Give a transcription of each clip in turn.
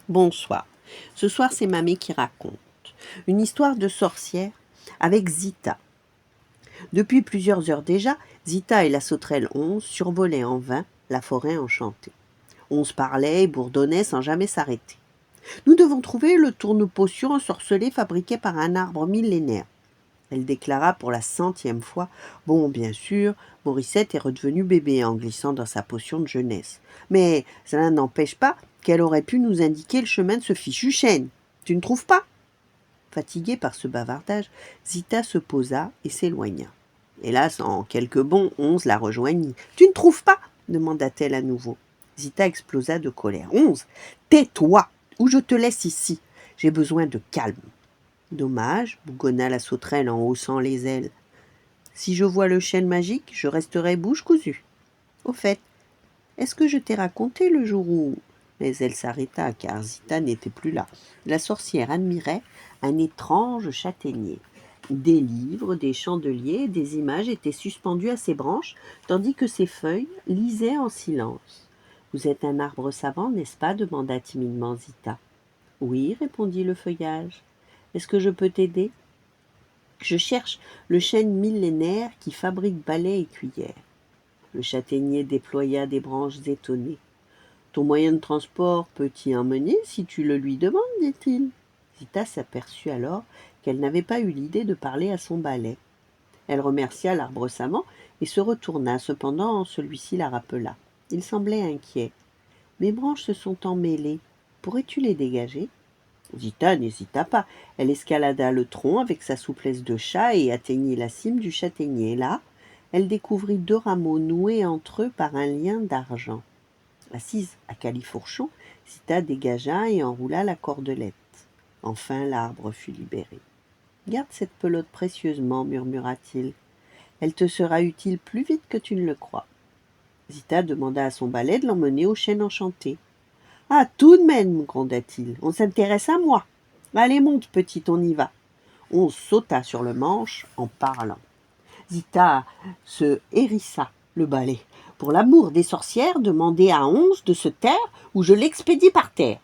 Bonsoir. Ce soir, c'est Mamie qui raconte une histoire de sorcière avec Zita. Depuis plusieurs heures déjà, Zita et la sauterelle 11 survolaient en vain la forêt enchantée. 11 parlait et bourdonnait sans jamais s'arrêter. Nous devons trouver le tourne-potion ensorcelé fabriqué par un arbre millénaire. Elle déclara pour la 100e fois. Bon, bien sûr, Morissette est redevenue bébé en glissant dans sa potion de jeunesse. Mais cela n'empêche pas qu'elle aurait pu nous indiquer le chemin de ce fichu chêne. Tu ne trouves pas? Fatiguée par ce bavardage, Zita se posa et s'éloigna. Hélas, en quelques bonds, 11 la rejoignit. Tu ne trouves pas? Demanda-t-elle à nouveau. Zita explosa de colère. 11, tais-toi, ou je te laisse ici. J'ai besoin de calme. Dommage, bougonna la sauterelle en haussant les ailes. Si je vois le chêne magique, je resterai bouche cousue. Au fait, est-ce que je t'ai raconté le jour où... Mais elle s'arrêta, car Zita n'était plus là. La sorcière admirait un étrange châtaignier. Des livres, des chandeliers, des images étaient suspendus à ses branches, tandis que ses feuilles lisaient en silence. « Vous êtes un arbre savant, n'est-ce pas » demanda timidement Zita. « Oui » répondit le feuillage. « Est-ce que je peux t'aider » ? Je cherche le chêne millénaire qui fabrique balais et cuillères. Le châtaignier déploya des branches étonnées. Ton moyen de transport peut t'y emmener si tu le lui demandes, dit-il. Zita s'aperçut alors qu'elle n'avait pas eu l'idée de parler à son balai. Elle remercia l'arbre savant et se retourna. Cependant, celui-ci la rappela. Il semblait inquiet. Mes branches se sont emmêlées. Pourrais-tu les dégager? Zita n'hésita pas. Elle escalada le tronc avec sa souplesse de chat et atteignit la cime du châtaignier. Là, elle découvrit 2 rameaux noués entre eux par un lien d'argent. Assise à califourchon, Zita dégagea et enroula la cordelette. Enfin, l'arbre fut libéré. « Garde cette pelote précieusement, murmura-t-il. Elle te sera utile plus vite que tu ne le crois. Zita demanda à son balai de l'emmener au chêne enchanté. « Ah, tout de même, gronda-t-il, on s'intéresse à moi. Allez, monte, petite, on y va. » On sauta sur le manche en parlant. Zita se hérissa le balai. « Pour l'amour des sorcières, demandez à 11 de se taire ou je l'expédie par terre. »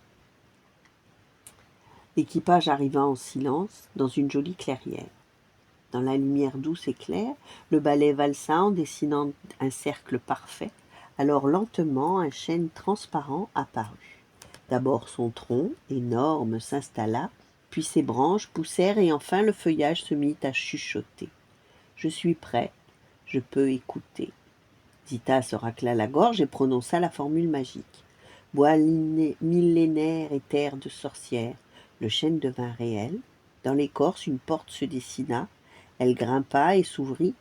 L'équipage arriva en silence dans une jolie clairière. Dans la lumière douce et claire, le balai valsa en dessinant un cercle parfait. Alors lentement, un chêne transparent apparut. D'abord son tronc, énorme, s'installa, puis ses branches poussèrent et enfin le feuillage se mit à chuchoter. « Je suis prêt, je peux écouter. » Zita se racla la gorge et prononça la formule magique. Bois millénaire et terre de sorcières. Le chêne devint réel. Dans l'écorce, une porte se dessina. Elle grimpa et s'ouvrit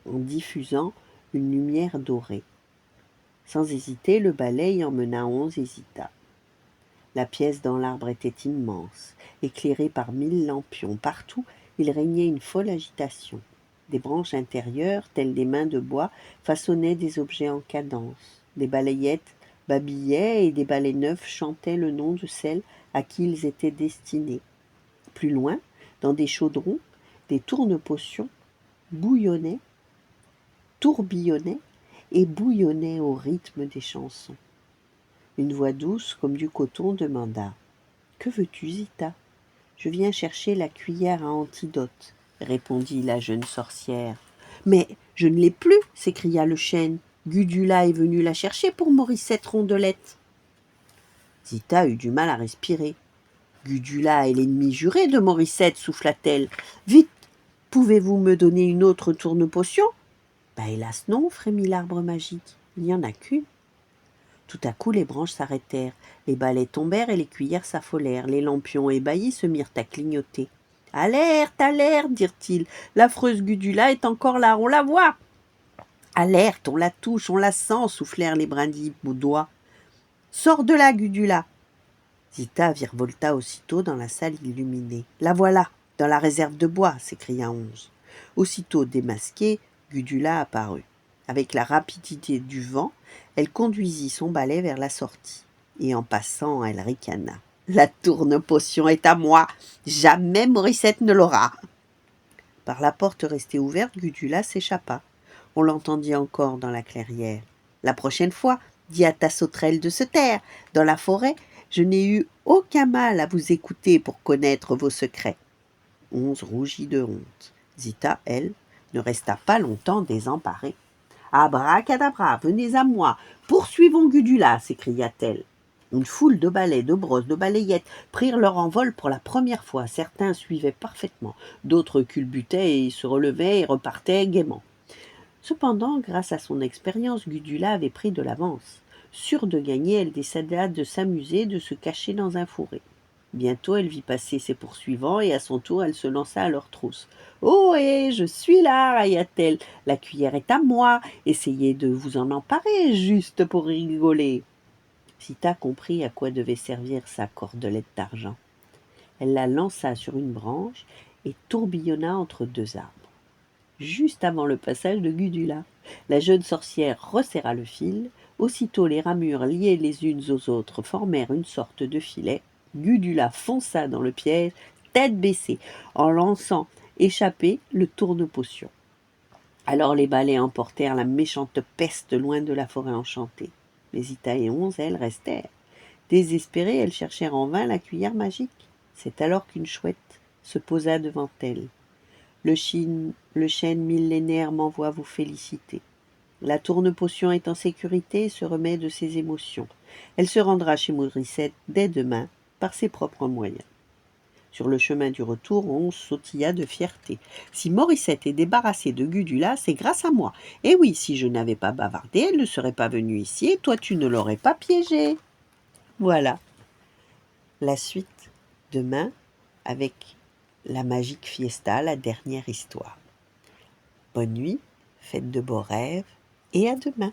en diffusant une lumière dorée. Sans hésiter, le balai y emmena 11 et Zita. La pièce dans l'arbre était immense, éclairée par 1000 lampions. Partout, il régnait une folle agitation. Des branches intérieures, telles des mains de bois, façonnaient des objets en cadence. Des balayettes babillaient et des balais neufs chantaient le nom de celles à qui ils étaient destinés. Plus loin, dans des chaudrons, des tourne-potions bouillonnaient, tourbillonnaient et bouillonnaient au rythme des chansons. Une voix douce comme du coton demanda « Que veux-tu, Zita ?»« Je viens chercher la cuillère à antidote, » répondit la jeune sorcière. « Mais je ne l'ai plus !» s'écria le chêne. « Gudula est venue la chercher pour Morissette Rondelette. » Zita eut du mal à respirer. « Gudula est l'ennemi juré de Morissette, souffla-t-elle. « Vite, pouvez-vous me donner une autre tourne-potion ?»« Hélas non, frémit l'arbre magique. Il n'y en a qu'une. » Tout à coup, les branches s'arrêtèrent, les balais tombèrent et les cuillères s'affolèrent. Les lampions ébahis se mirent à clignoter. « Alerte, alerte !» dirent-ils. « L'affreuse Gudula est encore là, on la voit !»« Alerte, on la touche, on la sent !» soufflèrent les brindilles aux doigts. « Sors de là, Gudula !» Zita virevolta aussitôt dans la salle illuminée. « La voilà, dans la réserve de bois !» s'écria 11. Aussitôt démasquée, Gudula apparut. Avec la rapidité du vent, elle conduisit son balai vers la sortie. Et en passant, elle ricana. « La tourne-potion est à moi. Jamais Morissette ne l'aura. » Par la porte restée ouverte, Gudula s'échappa. On l'entendit encore dans la clairière. « La prochaine fois, dis à ta sauterelle de se taire. Dans la forêt, Je n'ai eu aucun mal à vous écouter pour connaître vos secrets. Onze rougit de honte. Zita, elle, ne resta pas longtemps désemparée. Abracadabra, venez à moi, poursuivons Gudula, s'écria-t-elle. Une foule de balais, de brosses, de balayettes prirent leur envol pour la première fois. Certains suivaient parfaitement, d'autres culbutaient et se relevaient et repartaient gaiement. Cependant, grâce à son expérience, Gudula avait pris de l'avance. Sûre de gagner, elle décida de s'amuser, de se cacher dans un fourré. Bientôt, elle vit passer ses poursuivants et à son tour, elle se lança à leur trousse. Oh, je suis là, railla-t-elle. La cuillère est à moi. Essayez de vous en emparer, juste pour rigoler. Zita comprit à quoi devait servir sa cordelette d'argent. Elle la lança sur une branche et tourbillonna entre deux arbres. Juste avant le passage de Gudula, la jeune sorcière resserra le fil. Aussitôt les ramures liées les unes aux autres formèrent une sorte de filet. Gudula fonça dans le piège, tête baissée, en lançant échapper le tourne-potion. Alors les balais emportèrent la méchante peste loin de la forêt enchantée. Mais Zita et Onze, elles, restèrent. Désespérées, elles cherchèrent en vain la cuillère magique. C'est alors qu'une chouette se posa devant elles. Le chêne millénaire m'envoie vous féliciter. La tourne-potion est en sécurité et se remet de ses émotions. Elle se rendra chez Morissette dès demain, par ses propres moyens. Sur le chemin du retour, on sautilla de fierté. Si Morissette est débarrassée de Gudula, c'est grâce à moi. Et oui, si je n'avais pas bavardé, elle ne serait pas venue ici et toi tu ne l'aurais pas piégée. Voilà. La suite demain avec la magique fiesta, la dernière histoire. Bonne nuit, faites de beaux rêves et à demain.